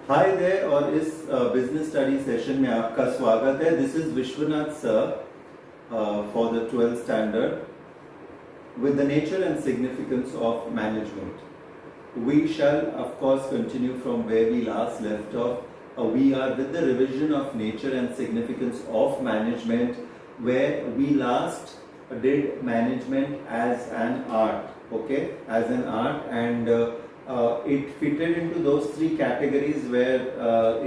Hi there और इस business study session में आपका स्वागत है. This is Vishwanath sir for the 12th standard with the nature and significance of management. We shall of course continue from where we last left off. We are with the revision of nature and significance of management, where we last did management as an art, okay, as an art, and it fitted into those three categories where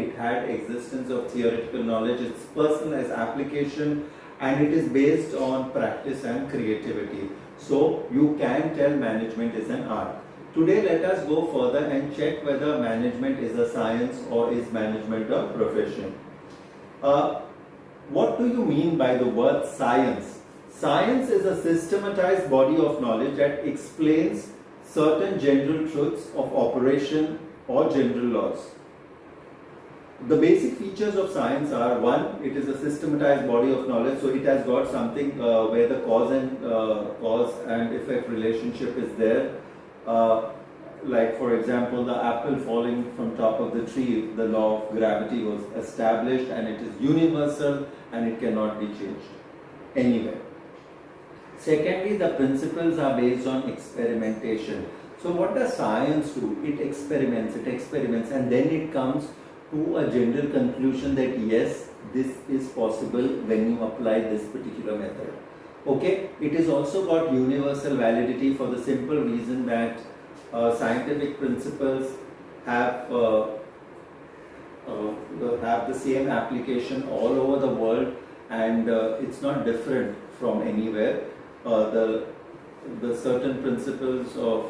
it had existence of theoretical knowledge, its personalized application, and it is based on practice and creativity. So you can tell management is an art. Today let us go further and check whether management is a science or is management a profession. What do you mean by the word science? Science is a systematized body of knowledge that explains certain general truths of operation or general laws. The basic features of science are: one, it is a systematized body of knowledge, so it has got something where the cause and effect relationship is there. Like for example, the apple falling from top of the tree, the law of gravity was established, and it is universal and it cannot be changed anywhere. Secondly, the principles are based on experimentation. So what does science do? It experiments, and then it comes to a general conclusion that yes, this is possible when you apply this particular method. Okay, it is also got universal validity for the simple reason that scientific principles have the same application all over the world, and it's not different from anywhere. The certain principles of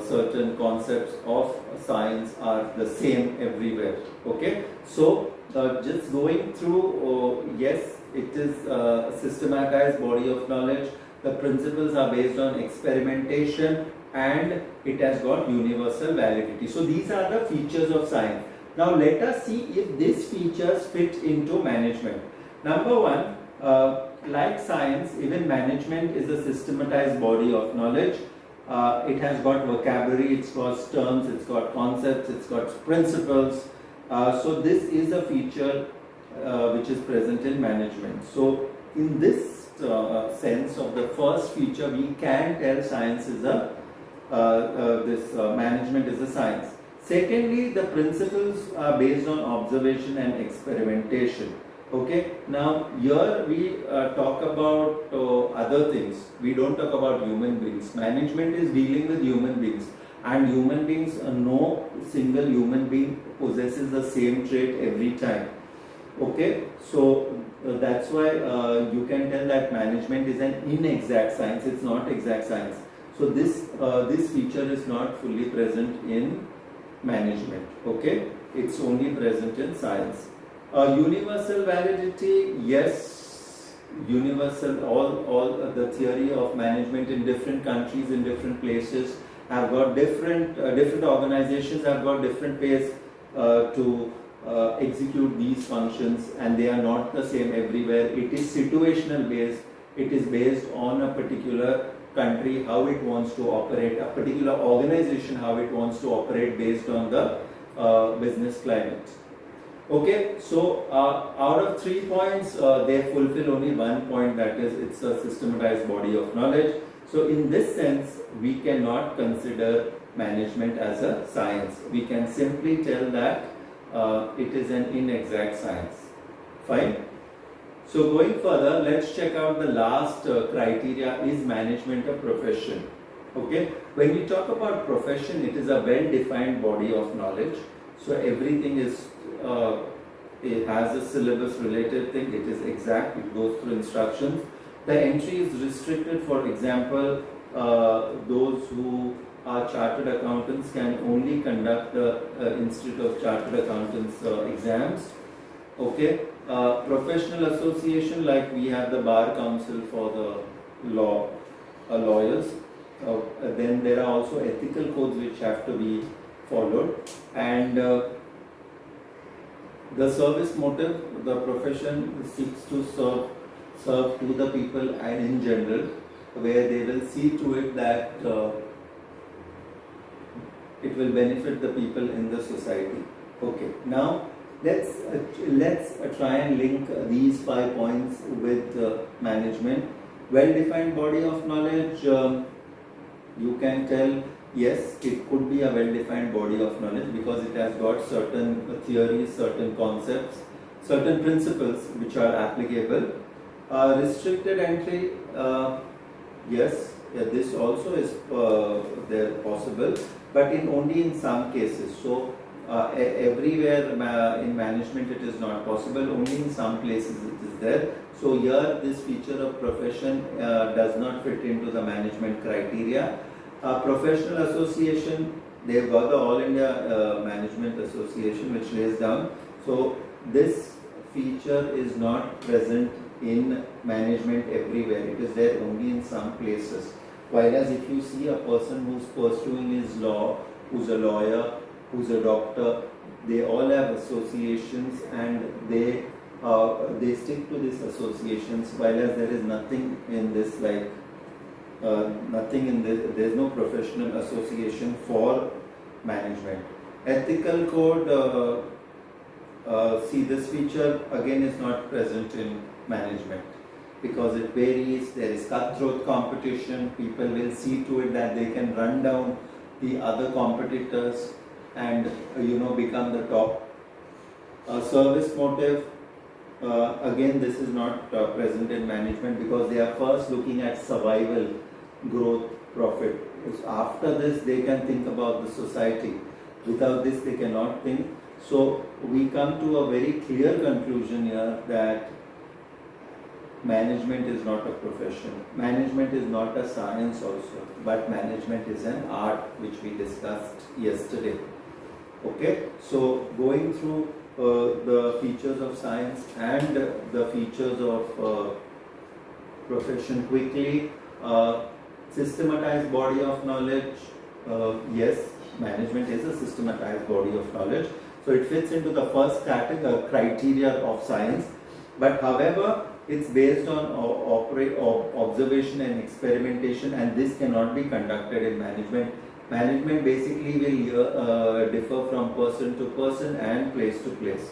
certain concepts of science are the same everywhere. Okay, so just going through, yes, it is a systematized body of knowledge. The principles are based on experimentation, and it has got universal validity. So these are the features of science. Now let us see if these features fit into management. Number one, like science, even management is a systematized body of knowledge. It has got vocabulary, it's got terms, it's got concepts, it's got principles. So this is a feature which is present in management. So in this sense of the first feature, we can tell science is management is a science. Secondly, the principles are based on observation and experimentation. Okay, now here we talk about other things. We don't talk about human beings. Management is dealing with human beings, and human beings, no single human being possesses the same trait every time. Okay, so that's why you can tell that management is an inexact science. It's not exact science. So this feature is not fully present in management. Okay, it's only present in science. Universal validity, yes, universal. All the theory of management in different countries, in different places, have got different organizations have got different ways to execute these functions, and they are not the same everywhere. It is situational based. It is based on a particular country, how it wants to operate, a particular organization, how it wants to operate based on the business climate. Okay, so out of 3 points, they fulfill only 1 point, that is, it's a systematized body of knowledge. So in this sense, we cannot consider management as a science. We can simply tell that it is an inexact science. Fine. So going further, let's check out the last criteria: is management a profession? Okay, when we talk about profession, it is a well-defined body of knowledge. So everything is it has a syllabus related thing. It is exact. It goes through instructions. The entry is restricted. For example, those who are chartered accountants can only conduct the Institute of Chartered Accountants exams. Okay, professional association, like we have the Bar Council for the lawyers. Then there are also ethical codes which have to be followed, and the service motive, the profession seeks to serve to the people and in general, where they will see to it that it will benefit the people in the society. Okay, now let's try and link these 5 points with management. Well-defined body of knowledge, you can tell yes, it could be a well-defined body of knowledge because it has got certain theories, certain concepts, certain principles which are applicable. Restricted entry, yes, this also is there possible, but only in some cases. So everywhere in management it is not possible, only in some places it is there. So here this feature of profession does not fit into the management criteria. Professional association, they've got the All India Management Association which lays down. So this feature is not present in management everywhere, it is there only in some places. Whereas if you see a person who's pursuing his law, who's a lawyer, who's a doctor, they all have associations and they stick to these associations, whereas there is nothing in this like there is no professional association for management. Ethical code, see this feature again is not present in management because it varies, there is cutthroat competition, people will see to it that they can run down the other competitors and become the top. Service motive, again this is not present in management because they are first looking at survival, growth, profit. After this they can think about the society. Without this they cannot think. So we come to a very clear conclusion here that management is not a profession. Management is not a science also, but management is an art which we discussed yesterday. Okay, so going through the features of science and the features of profession quickly. Systematized body of knowledge, yes, management is a systematized body of knowledge. So it fits into the first category, criteria of science, but however, it's based on observation and experimentation, and this cannot be conducted in management. Management basically will differ from person to person and place to place.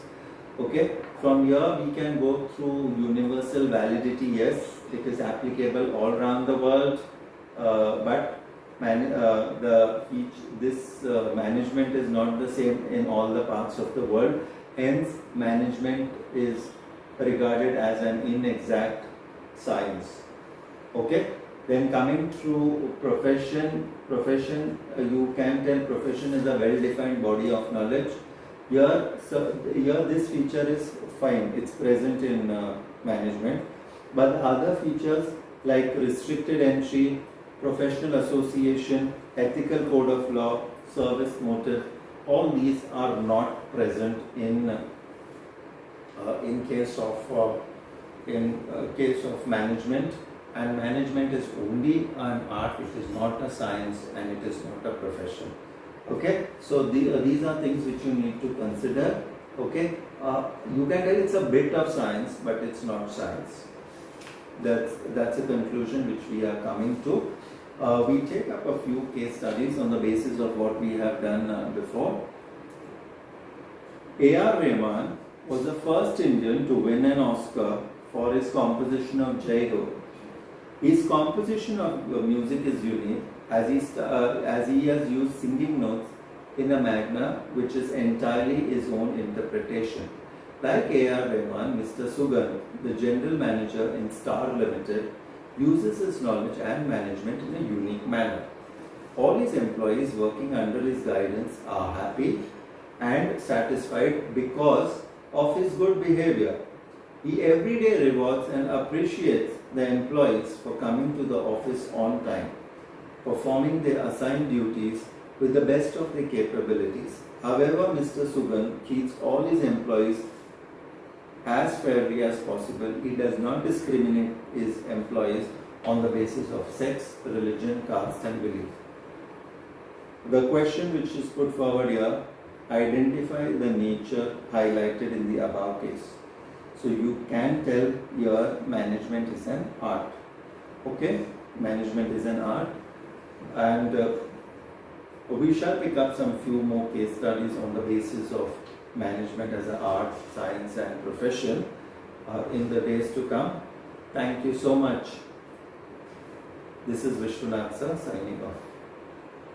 Okay, from here we can go through universal validity. Yes, it is applicable all around the world, but management is not the same in all the parts of the world. Hence, management is regarded as an inexact science. Okay, then coming through profession, you can tell profession is a well-defined body of knowledge. Here this feature is fine, it's present in management, but other features like restricted entry, professional association, ethical code of law, service motive, all these are not present in case of management, and management is only an art, it is not a science and it is not a profession. Okay, so these are things which you need to consider. Okay, you can tell it's a bit of science, but it's not science. That's a conclusion which we are coming to. We take up a few case studies on the basis of what we have done before. A.R. Rahman was the first Indian to win an Oscar for his composition of Jai Ho. His composition of music is unique as he has used singing notes in a magna which is entirely his own interpretation. Like A.R. Rahman, Mr. Sugan, the general manager in Star Limited, uses his knowledge and management in a unique manner. All his employees working under his guidance are happy and satisfied because of his good behavior. He every day rewards and appreciates the employees for coming to the office on time, performing their assigned duties with the best of their capabilities. However, Mr. Sugan treats all his employees as fairly as possible. He does not discriminate his employees on the basis of sex, religion, caste and belief. The question which is put forward here, identify the nature highlighted in the above case. So you can tell your management is an art. Okay, management is an art, and We shall pick up some few more case studies on the basis of management as an art, science and profession in the days to come. Thank you so much. This is Vishwanath sir signing off.